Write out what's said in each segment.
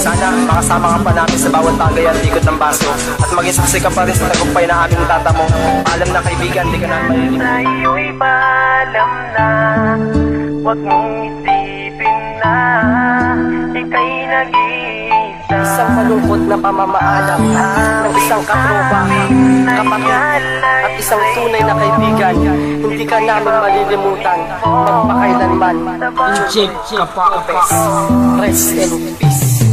Sana makasama ka pa namin sa bawat tagay at ikot ng baso, at maging saksi ka pa rin sa tagumpay na aming tatamo. Alam na kaibigan, di ka na malilimutan. Sa'yo'y paalam na, huwag mong isipin na ika'y nag-iisa. Isang malungkot na pamamaalam ng isang katropa, kapatid at isang tunay na kaibigan. Hindi ka namin malilimutan magpakailanman. Injek Kapapes, rest in peace.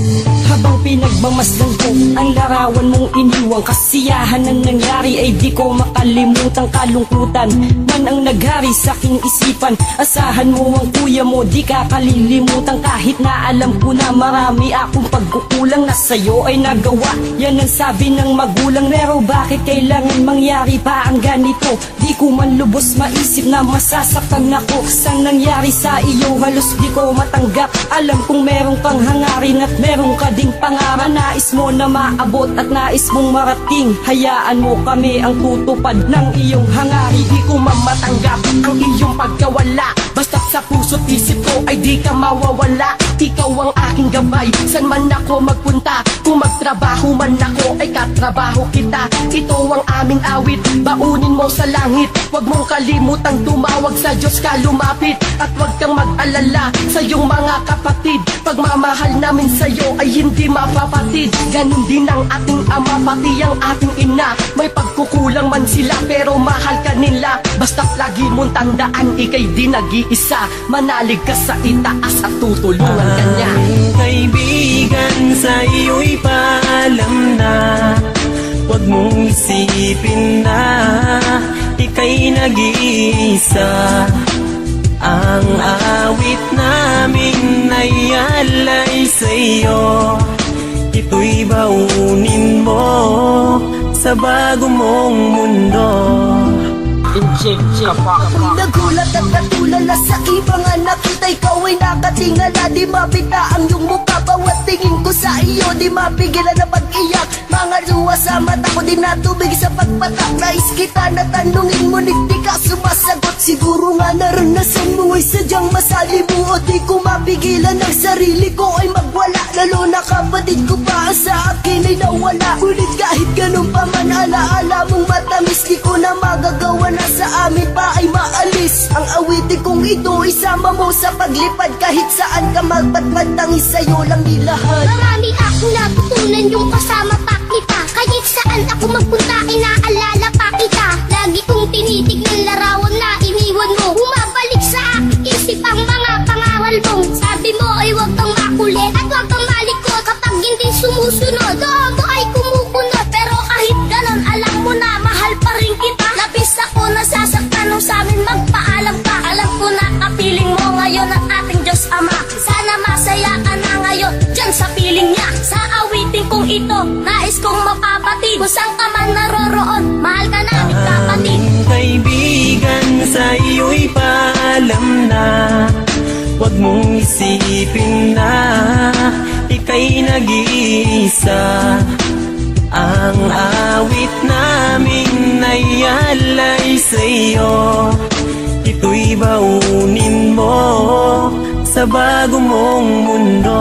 Habang pinagmamasdan ko ang larawan mong iniwang kasiyahan ng nangyari ay di ko makalimutan. Kalungkutan man ang naghari sa aking isipan. Asahan mo ang kuya mo, di ka kalilimutan. Kahit na alam ko na marami akong pagkukulang na sa'yo ay nagawa. Yan ang sabi ng magulang. Pero bakit kailangan mangyari pa ang ganito? Di ko man lubos maisip na masasaktan ako sa nangyari sa iyo. Halos di ko matanggap. Alam kong merong kang hangarin at merong ka ding pangarap. Nais mo na maabot at nais mong marating. Hayaan mo kami ang tutupad ng iyong hangarin. Di ko mamatanggap ang iyong pagkawala. Basta't sa puso't isip ko ay di ka mawawala. Ikaw ang aking gabay, san man ako magpunta. Kung magtrabaho man ako ay katrabaho kita. Ito ang aming awit, baunin mo sa langit. Huwag mong kalimutang tumawag sa Diyos ka lumapit. At huwag kang mag-alala sa iyong mga kapatid. Pagmamahal namin sa'yo ay hindi mapapatid. Ganon din ang ating ama, pati ang ating ina. May pagkukulang man sila pero mahal ka nila. Basta't lagi mong tandaan, ika'y di nag-iisa. Manalig ka sa itaas at tutulungan ka niya. Kaibigan, sa'yo'y paalam na, huwag mong isipin na ika'y nag-iisa. Ang awit namin ay alay sa'yo. Ito'y baunin mo sa bago mong mundo. Injek Kapapes. Nagulat at natulala sa ibang anak kita. Ikaw ay nakatingala, di mapita ang iyong mukha. Bawat tingin ko sa iyo, di mapigilan na pag-iyak. Mga luha sa mata ko, di natubig sa pagpatak. Nais kita na tanungin mo, di ka sumasagot. Siguro nga naranasan mo ay sadyang masalimuot. Di ko mapigilan ang sarili ko ay magwala. Lalo na kapatid ko pa sa akin ay nawala. Ngunit kahit ganun pa man, alaala mong matamis. Di ko na magagawa na sa amin pa ay maalis. Ang awitin kong ito isama mo sa paglipad. Kahit saan ka magpatpad, tangis sa'yo lang nilahat. Marami akong natutunan yung kasama pa kita. Kahit saan ako magpunta, inaalala pa kita. Lagi kong tinitignan larawan na iniwan mo. Bumabalik sa aking isip ang mga pangaral mo. Sabi mo ay huwag kang makulit at huwag kang malikot. Kapag hindi sumusunod, doon mo ay kumukunot. Pero kahit ganon, alam mo na mahal pa rin kita. Labis ako nasasaktan nung sa amin magpaalam ka. Alam ko na kapiling mo ngayon ang ating Diyos Ama. Sana masaya ka na ngayon dyan sa piling niya. Sa awitin kong ito, nais kong mapapatid. Kung saan ka man naroroon, mahal ka namin kapatid. Kaibigan, sa'yo'y paalam na, huwag mong isipin na ika'y nag-iisa. Ang awit namin ay alay sa'yo. Ito'y baunin mo sa bago mong mundo.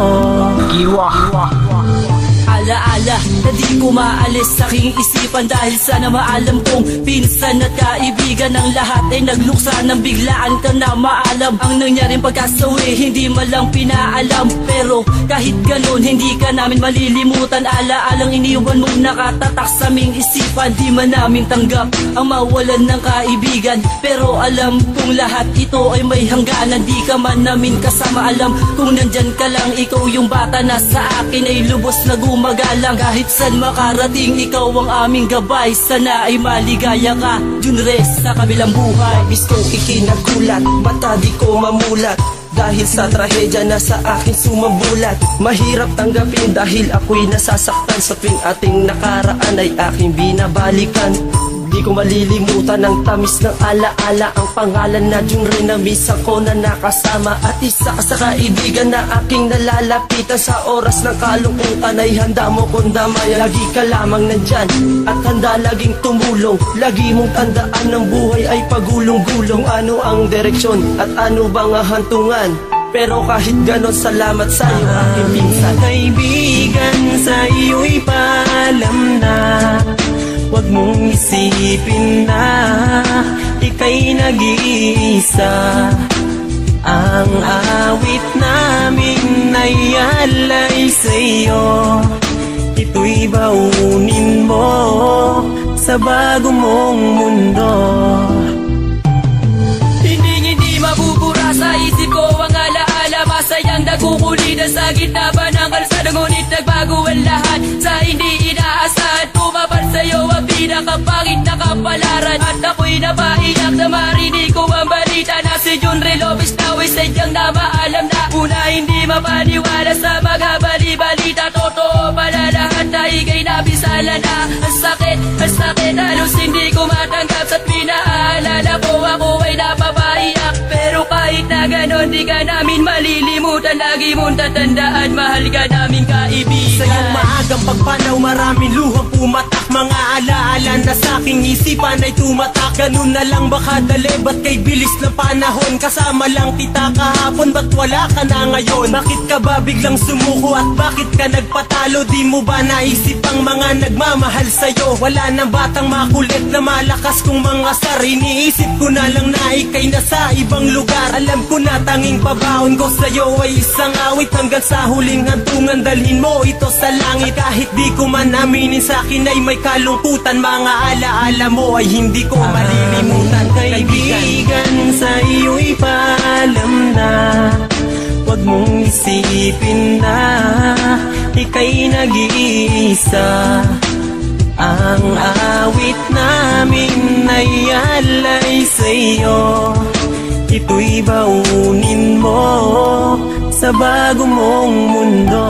Alaala na di ko maalis sa aking isipan. Dahil sana maalam kong pinsan at kaibigan ng lahat ay nagluksa ng biglaan ka na maalam. Ang nangyaring pagkasawi hindi malang pinaalam. Pero kahit ganon hindi ka namin malilimutan. Alaalang iniwan mong nakatatak sa aming isipan. Di man namin tanggap ang mawalan ng kaibigan. Pero alam kong lahat ito ay may hangganan. Di ka man namin kasama, alam kung nandyan ka lang. Ikaw yung bata na sa akin ay lubos na gumagalang. Kahit saan makarating, ikaw ang aming gabay. Sana ay maligaya ka, Junres, sa kabilang buhay. Labis kong ikinagulat, mata di ko mamulat. Dahil sa trahedya na sa akin sumabulat. Mahirap tanggapin dahil ako'y nasasaktan. Sa tuwing ating nakaraan ay aking binabalikan. Di ko malilimutan ang tamis ng alaala. Ang pangalan na Junre na miss ako na nakasama. At isa ka sa kaibigan na aking nalalapitan. Sa oras ng kalungkutan ay handa mo kong damayan. Lagi ka lamang nandyan at handa laging tumulong. Lagi mong tandaan ng buhay ay pagulong-gulong. Ano ang direksyon at ano bang hantungan? Pero kahit ganon, salamat sa'yo aking pinsan. Kaibigan, Huwag mong isipin na ika'y nag-iisa. Ang awit namin ay alay sa'yo. Ito'y baunin mo sa bago mong mundo. Hindi mabubura sa isip ko ang alaala. Masayang nagkukulida sa gitna ba ng kalsada. Ngunit nagbago ang lahat sa hindi inaasahan. Tumapad sa'yo ang pinakapangit na kapalaran. At ako'y napaiyak na marinig ko ang balita na si Jun Ray Lopez na ay sadyang na maalam na. Una hindi mapaniwala sa mga bali-balita. Totoo pala lahat na ika'y nabisala na. Ang sakit, halos hindi ko matanggap. Sa't pinaalala ko ako ay napapaiyak. Pero kahit na ganon di ka namin malilimutan. Lagi mong tatandaan, mahal ka naming kaibigan. Sa iyong maagang pagpanaw, maraming luhang pumatak. Mga alaala na sa aking isipan ay tumatak. Ganun na lang baka dali, ba't kay bilis ng panahon? Kasama lang kita kahapon, ba't wala ka na ngayon? Bakit ka ba biglang sumuko at bakit ka nagpatalo? Di mo ba naisip ang mga nagmamahal sa'yo? Wala nang batang makulit na malakas kung mga sar. Iniisip ko na lang na ika'y nasa ibang lugar. Alam ko na tanging pabaon ko sa'yo ay isang awit. Hanggang sa huling hantungan dalhin mo ito sa langit. Kahit di ko man aminin, sa akin ay may kalungkutan. Mga alaala mo ay hindi ko malilimutan. Kaibigan, sa iyo'y paalam na. Huwag mong isipin na ika'y nag-iisa. Ang awit namin ay alay sa'yo. Ito'y baunin mo sa bago mong mundo.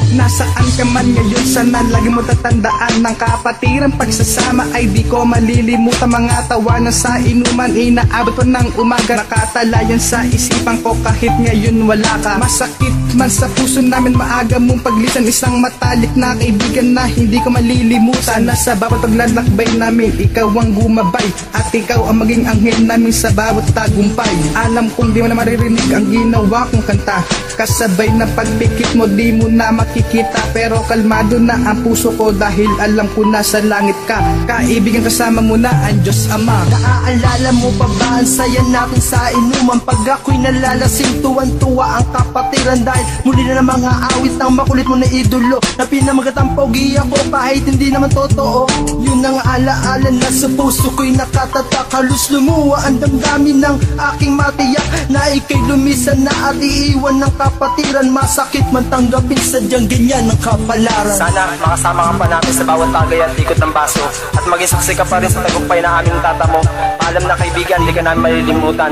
Nasaan ka man ngayon, sana lagi mo tatandaan ng kapatiran. Pagsasama ay di ko malilimutan. Mga tawanan sa inuman, inaabot pa ng umaga. Nakatalayan sa isipan ko kahit ngayon wala ka. Masakit man sa puso namin, maaga mong paglisan. Isang matalik na kaibigan na hindi ko malilimutan. Na sa bawat paglalakbay namin, ikaw ang gumabay. At ikaw ang maging anghel namin sa bawat tagumpay. Alam kong di mo na maririnig ang ginawa kong kanta. Kasabay na pagpikit mo, di mo na makikita. Pero kalmado na ang puso ko dahil alam ko na sa langit ka. Kaibigan, kasama mo na ang Diyos Ama. Naaalala mo pa ba ang saya natin sa inuman? Pag ako'y nalalasing, tuwan-tuwa ang kapatiran. Dahil muli na ng mga awit ng makulit mo na idolo. Na pinamagatang pogi ako kahit hindi naman totoo. Yun ang alaala na sa puso ko'y nakatatak. Halos lumuwa ang damdamin ng aking matiyak. Na ika'y lumisan na at iiwan ng kapatiran. Masakit man tanggapin, sadyang ganyan ang kapalaran. Sana makasama ka pa namin sa bawat tagay at ikot ng baso. At maging saksi ka pa rin sa tagumpay na aming tatamo. Paalam na kaibigan, di ka namin malilimutan.